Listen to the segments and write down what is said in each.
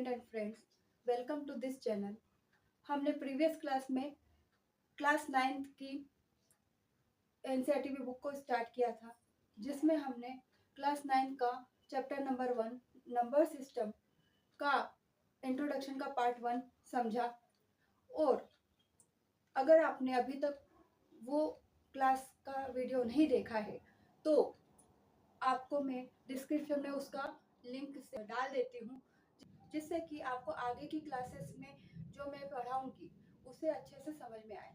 Student and friends, welcome to this channel. हमने previous class में class 9th की NCERT book को start किया था, जिसमें हमने क्लास 9 का चैप्टर नंबर 1 नंबर सिस्टम का इंट्रोडक्शन का पार्ट 1 समझा। और अगर आपने अभी तक वो क्लास का वीडियो नहीं देखा है तो आपको मैं डिस्क्रिप्शन में उसका लिंक से डाल देती हूँ, जिससे कि आपको आगे की क्लासेस में जो मैं पढ़ाऊंगी उसे अच्छे से समझ में आए,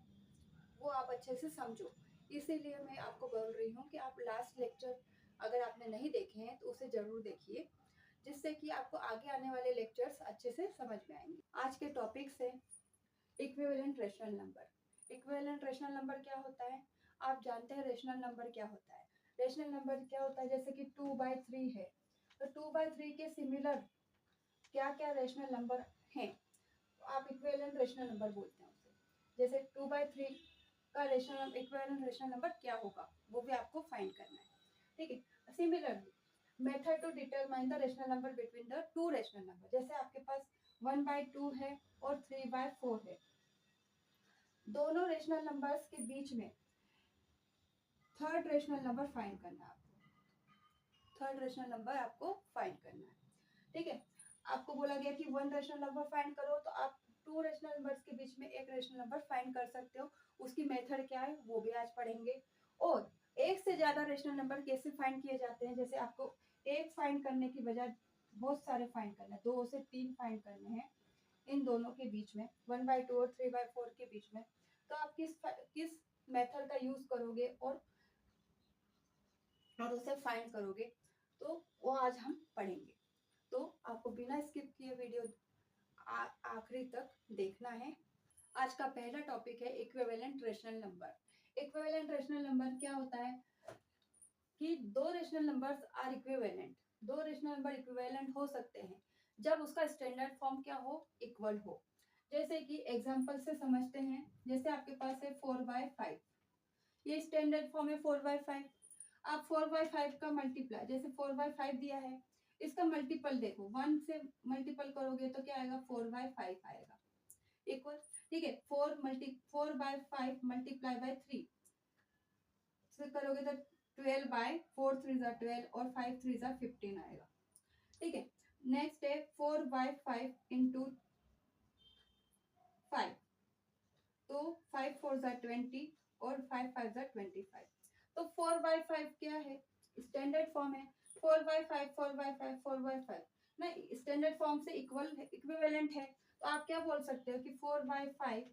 वो आप अच्छे से समझो। इसीलिए मैं आपको बोल रही हूँ कि आप लास्ट लेक्चर अगर आपने नहीं देखे हैं तो उसे ज़रूर देखिए, जिससे कि आपको आगे आने वाले लेक्चर्स अच्छे से समझ में आएंगे। आज के टॉपिक से equivalent rational number. Equivalent rational number क्या होता है? आप जानते हैं रेशनल नंबर क्या होता है। रेशनल नंबर क्या होता है? जैसे कि 2/3 है, तो 2/3 के सिमिलर क्या क्या रेशनल नंबर हैं, आप इक्विवेलेंट रेशनल नंबर बोलते हैं उसे। जैसे 2/3 का रेशनल इक्विवेलेंट रेशनल नंबर क्या होगा वो भी आपको फाइंड करना है, ठीक है। Similarly method to determine the rational number between the two rational number. जैसे आपके पास 1/2 है और 3/4 है, दोनों रेशनल नंबर्स के बीच में थर्ड रेशनल नंबर फाइंड करना है आपको। थर्ड रेशनल नंबर आपको फाइंड करना है, ठीक है। आपको बोला गया कि 1 रेशनल नंबर फाइंड करो, तो आप 2 रेशनल नंबर्स के बीच में एक रेशनल नंबर फाइंड कर सकते हो। उसकी मेथड क्या है वो भी आज पढ़ेंगे। और एक से ज्यादा रेशनल नंबर कैसे फाइंड किए जाते हैं, जैसे आपको एक फाइंड करने की बजाय बहुत सारे फाइंड करना है, 2 से 3 फाइंड करने हैं इन दोनों के बीच में, 1/2 और 3/4 के बीच में, तो आप किस मेथड का यूज करोगे और उसे फाइंड करोगे, तो वो आज हम पढ़ेंगे। तो आपको बिना स्किप किए वीडियो आखिरी तक देखना है। आज का पहला टॉपिक है equivalent rational number. Equivalent rational number क्या होता है कि दो रेशनल नंबर्स आर इक्विवेलेंट। दो रेशनल नंबर इक्विवेलेंट हो सकते हैं जब उसका स्टैंडर्ड फॉर्म क्या हो, इक्वल हो। जैसे कि एग्जांपल से समझते हैं, जैसे आपके पास है 4/5, ये स्टैंडर्ड फॉर्म है 4/5। आप 4/5 का मल्टीप्लाई, जैसे 4/5 दिया है, इसका मल्टीपल देखो, 1 से मल्टीपल करोगे तो क्या आएगा, 4/5 आएगा, इक्वल, ठीक है। 4/5 मल्टीप्लाई बाय 3 से करोगे तो 12/4 3 12 और 5 3 15 आएगा, ठीक है। नेक्स्ट है 4/5 इंटू 5, तो 5 4 20 और 5 5 25। तो 4/5 क्या है, स्टैंडर्ड फॉर्म है। 4/5 4/5 4/5 ना, स्टैंडर्ड फॉर्म से इक्विवेलेंट है। तो आप क्या बोल सकते हो कि 4/5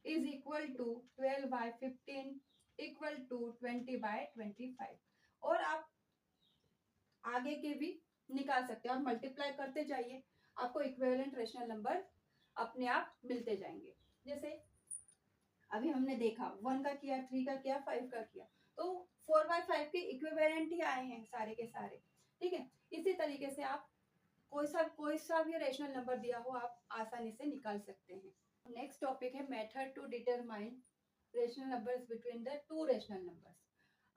is equal to 12/15 equal to 20/25। और आप आगे के भी निकाल सकते हो, आप मल्टीप्लाई करते जाइए, आपको इक्विवेलेंट रेशनल नंबर अपने आप मिलते जाएंगे। जैसे अभी हमने देखा 1 का किया, 3 का किया, 5 का किया, तो 4/5 के इक्विवेलेंट ही आए हैं सारे के सारे, ठीक है। इसी तरीके से आप कोई सा भी रेशनल नंबर दिया हो आप आसानी से निकाल सकते हैं। नेक्स्ट टॉपिक है method to determine rational numbers between the two rational numbers.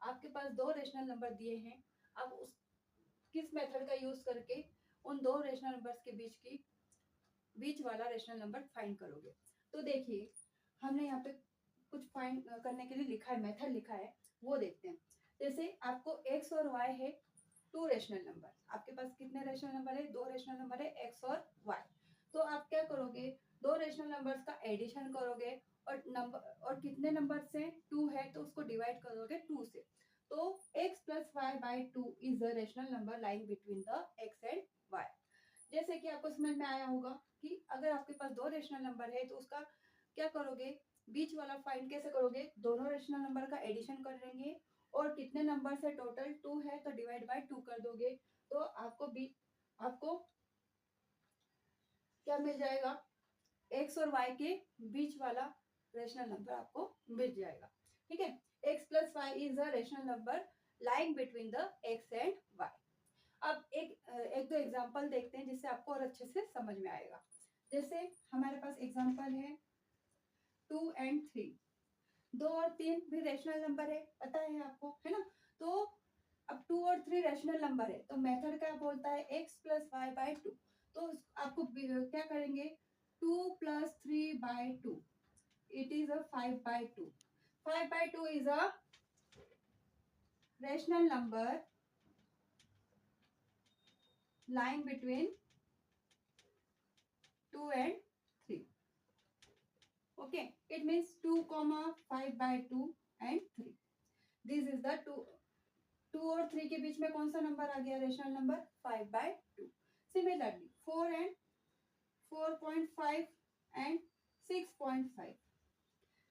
आपके पास दो रेशनल नंबर दिए हैं, अब उस किस मेथड का यूज करके उन दो रेशनल नंबर्स के बीच वाला रेशनल नंबर फाइंड करोगे। तो देखिए हमने यहाँ पे कुछ फाइंड करने के लिए लिखा है, मेथड लिखा है, वो देखते हैं। जैसे आपको x और y है, टू रेशनल नंबर। आपके पास कितने रेशनल नंबर है, दो रेशनल नंबर है, x और y। तो आप क्या करोगे, दो रेशनल नंबर्स का एडिशन करोगे और नंबर, और कितने नंबर से 2 है तो उसको डिवाइड करोगे 2 से। तो x + y/2 is the rational number lying between the x and y। जैसे कि आपको समझ में आया होगा कि अगर आपके पास दो रेशनल नंबर है तो उसका क्या करोगे, बीच वाला फाइंड कैसे करोगे, दोनों रेशनल नंबर का एडिशन कर लेंगे और कितने नंबर से, टोटल 2 है तो डिवाइड बाय 2 कर दोगे, तो आपको क्या मिल जाएगा, x और y के बीच वाला रेशनल नंबर आपको मिल जाएगा, ठीक है। x + y is a rational number lying between the x and y। अब एक दो एग्जांपल देखते हैं जिससे आपको और अच्छे से समझ में आएगा। जैसे हमारे पास एग्जांपल है 2 और 3। 2 और 3 भी रेशनल नंबर है, पता है आपको, है ना। तो अब 2 और 3 रेशनल नंबर है, तो मेथड क्या बोलता है, x + y/2। तो आपको क्या करेंगे, 2 + 3/2, it is a 5/2. 5/2 is a rational number lying between 2 and 3. Okay, it means 2, 5/2 and 3. This is the 2 और 3 के बीच में कौन सा नंबर आ गया, rational number 5/2. Similarly 4 and 4.5 and 6.5,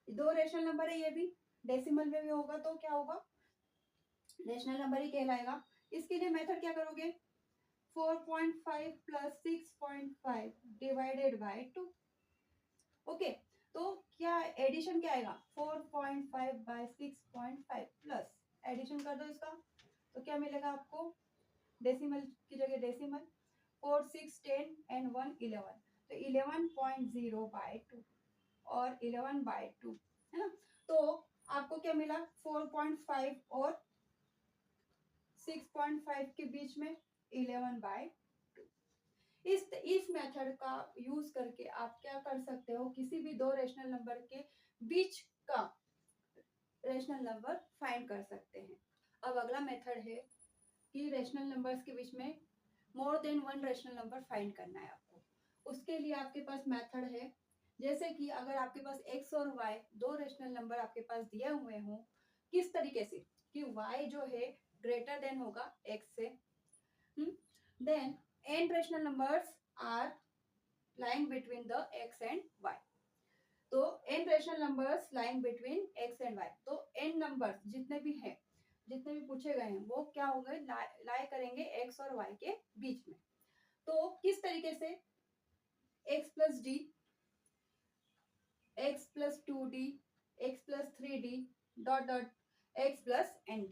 दो रेशनल नंबर है, ये भी डेसिमल में भी होगा तो क्या होगा, रेशनल नंबर ही कहलाएगा. इसके लिए मेथड क्या करोगे, 4.5 + 6.5 डिवाइडेड बाय 2. ओके, तो क्या एडिशन क्या आएगा, 4.5 by 6.5 प्लस एडिशन कर दो इसका, तो क्या मिलेगा आपको, डेसिमल की जगह डेसिमल, 4, 6, 10 and 1 11, तो 11.0/2 और 11/2 है ना. तो आपको क्या मिला, 4.5 और 6.5 के बीच में 11/2. इस मेथड का यूज करके आप क्या कर सकते हो, किसी भी दो रेशनल नंबर के बीच का रेशनल नंबर फाइंड कर सकते हैं. अब अगला मेथड है कि रेशनल नंबर्स के बीच में more than one rational number find करना है आपको. उसके लिए आपके पास मेथड है, जैसे कि अगर आपके पास x और y दो रेशनल नंबर आपके पास दिए हुए हों, किस तरीके से कि y जो है ग्रेटर देन होगा x से, then n rational numbers are lying between the x and y. तो n rational numbers lying between x and y, तो n नंबर्स जितने भी हैं, जितने भी पूछे गए हैं वो क्या हो गए, लाई करेंगे x और y के बीच में. तो किस तरीके से, x + d, x + 2d, x + 3d dot dot x + nd.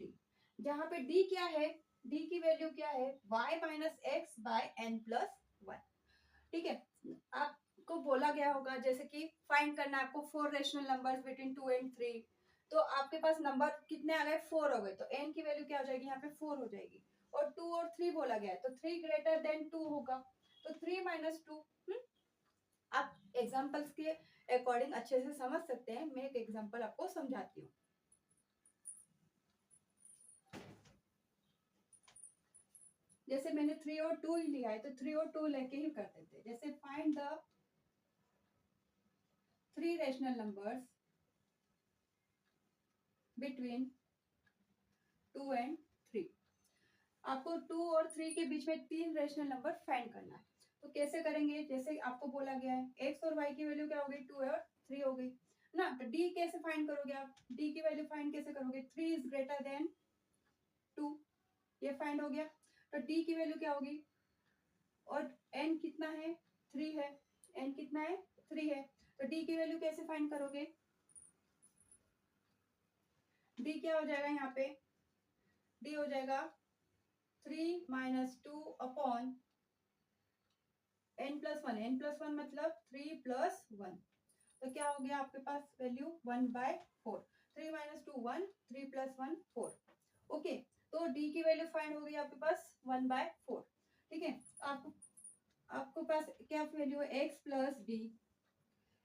जहां पे d क्या है, d की वैल्यू क्या है, y - x by n + 1. ठीक है, आपको बोला गया होगा जैसे कि फाइंड करना है आपको 4 रेशनल नंबर्स बिटवीन 2 and 3, तो आपके पास नंबर कितने आ गए, 4 हो गए, तो n की वैल्यू क्या हो जाएगी, यहाँ पे 4 हो जाएगी. और 2 और 3 बोला गया है तो 3 ग्रेटर देन 2 होगा, तो 3 - 2. आप एग्जांपल्स के अकॉर्डिंग अच्छे से समझ सकते हैं. मैं एक एग्जांपल आपको समझाती हूँ. जैसे मैंने 3 और 2 ही लिया है तो 3 और 2 लेके ही कर देते हैं. जैसे find the 3 rational numbers between 2 and 3. आपको 2 और 3 के बीच में 3 रेशनल नंबर फाइंड करना है. तो कैसे करेंगे, जैसे आपको बोला गया है x और y की वैल्यू क्या हो गई, 2 और 3 हो गई ना. तो d कैसे फाइंड करोगे आप, d की वैल्यू फाइंड कैसे करोगे, 3 इज ग्रेटर देन 2, ये फाइंड हो गया. तो d की वैल्यू क्या होगी, और n कितना है, 3 है, n कितना है, 3 है, तो d की वैल्यू कैसे फाइंड करोगे, d क्या हो जाएगा, यहाँ पे d हो जाएगा 3 - 2 अपॉन n + 1. n + 1 मतलब 3 + 1, तो क्या हो गया आपके पास वैल्यू 1/4. 3 - 2 1, 3 + 1 4. ओके, तो d की वैल्यू फाइंड हो गई आपके पास 1/4. ठीक है, आपको पास क्या वैल्यू है, x + d,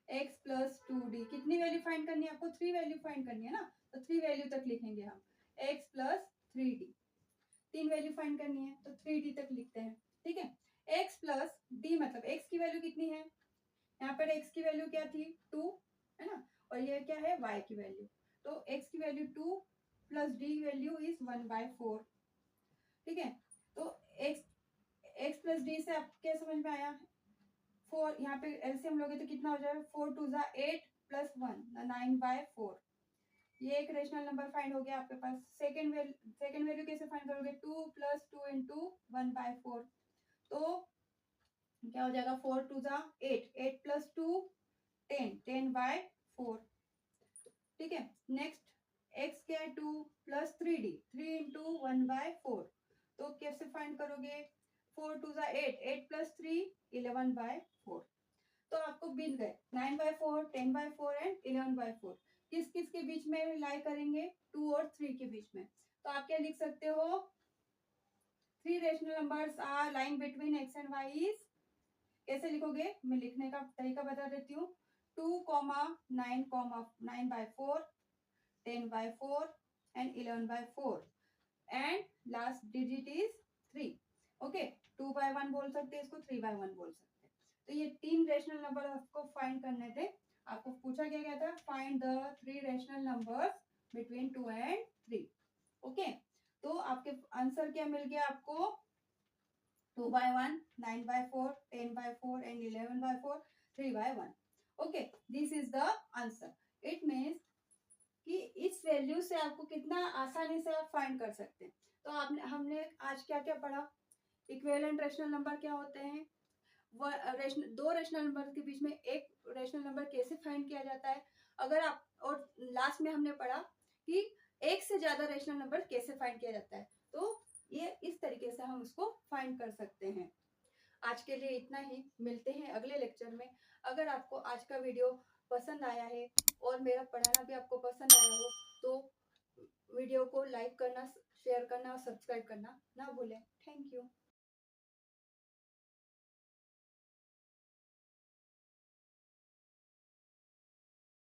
x + 2d. कितनी वैल्यू फाइंड करनी है आपको, 3 वैल्यू फाइंड करनी है ना, तो 3 वैल्यू तक लिखेंगे हम, x + 3d. 3 वैल्यू फाइंड करनी है तो 3d तक लिखते हैं. ठीक है, x + d मतलब x की वैल्यू कितनी है, यहाँ पर x की वैल्यू क्या थी, 2 है ना, और ये क्या है, y की वैल्यू. तो x की वैल्यू 2 + d वैल्यू इज 1/4. ठीक है, तो x + d से आपको क्या समझ में आया, 4 यहाँ पे एलसीएम लोगे तो कितना हो जाएगा, 4 2 8 + 1 9/4. ये एक रेशनल नंबर फाइंड हो गया आपके पास. सेकंड वैल्यू कैसे फाइंड करोगे, 2 + 2 × 1/4, तो क्या हो जाएगा, 4 2 8, 8 + 2 10, 10/4. ठीक है, नेक्स्ट x क्या है, 2 + 3d, 3 × 1/4, तो कैसे फाइंड करोगे, 4 2 8, 8 + 3 11/4. तो आपको मिल गए 9/4, 10/4 एंड 11/4. किस किस के बीच में लाई करेंगे, 2 और 3 के बीच में. तो आप क्या लिख सकते हो, 3 rational numbers are lying between x and y is कैसे लिखोगे, मैं लिखने का तरीका बता देती हूँ। 2,9,9/4, 10/4 and 11/4 and last digit is 3. Okay, 2/1 बोल सकते हैं इसको, 3/1 बोल सकते हैं। तो ये 3 रेशनल नंबर आपको फाइंड करने थे। आपको पूछा गया था find the 3 rational numbers between 2 and 3। Okay, तो आपके आंसर क्या मिल गया आपको, 2/1, 9/4, 10/4 and 11/4, 3/1। Okay, this is the answer. It means कि इस वैल्यू से आपको कितना आसानी से आप फाइंड कर सकते हैं। तो हमने आज क्या क्या पढ़ा, इक्विवेलेंट रेशनल नंबर क्या होते हैं, दो रेशनल नंबर के बीच में एक रेशनल नंबर कैसे फाइंड किया जाता है, अगर आप, और लास्ट में हमने पढ़ा कि एक से ज्यादा रेशनल नंबर कैसे फाइंड किया जाता है। तो ये इस तरीके से हम उसको फाइंड कर सकते हैं। आज के लिए इतना ही, मिलते हैं अगले लेक्चर में। अगर आपको आज का वीडियो पसंद आया है और मेरा पढ़ाना भी आपको पसंद आया हो तो वीडियो को लाइक करना, शेयर करना और सब्सक्राइब करना ना भूलें। Thank you.